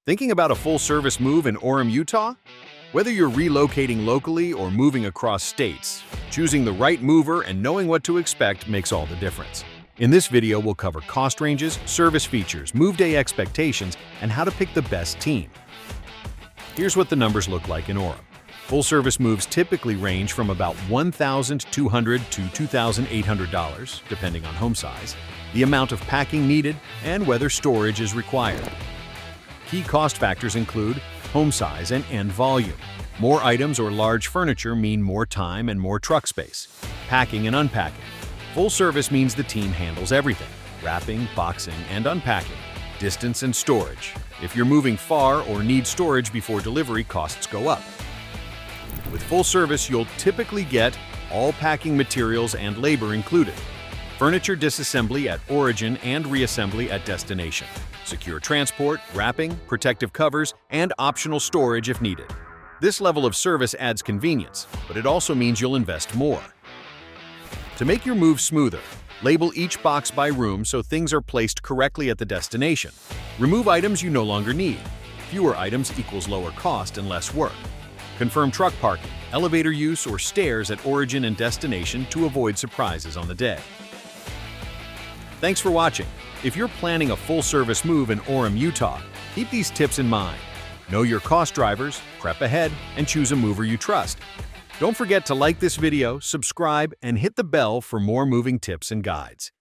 Thinking about a full-service move in Orem, Utah? Whether you're relocating locally or moving across states, choosing the right mover and knowing what to expect makes all the difference. In this video, we'll cover cost ranges, service features, move day expectations, and how to pick the best team. Here's what the numbers look like in Orem. Full-service moves typically range from about $1,200 to $2,800, depending on home size, the amount of packing needed, and whether storage is required. Key cost factors include home size and end volume. More items or large furniture mean more time and more truck space. Packing and unpacking. Full service means the team handles everything: wrapping, boxing, and unpacking. Distance and storage. If you're moving far or need storage before delivery, costs go up. With full service, you'll typically get all packing materials and labor included. Furniture disassembly at origin and reassembly at destination. Secure transport, wrapping, protective covers, and optional storage if needed. This level of service adds convenience, but it also means you'll invest more. To make your move smoother, label each box by room so things are placed correctly at the destination. Remove items you no longer need. Fewer items equals lower cost and less work. Confirm truck parking, elevator use, or stairs at origin and destination to avoid surprises on the day. Thanks for watching. If you're planning a full-service move in Orem, Utah, keep these tips in mind. Know your cost drivers, prep ahead, and choose a mover you trust. Don't forget to like this video, subscribe, and hit the bell for more moving tips and guides.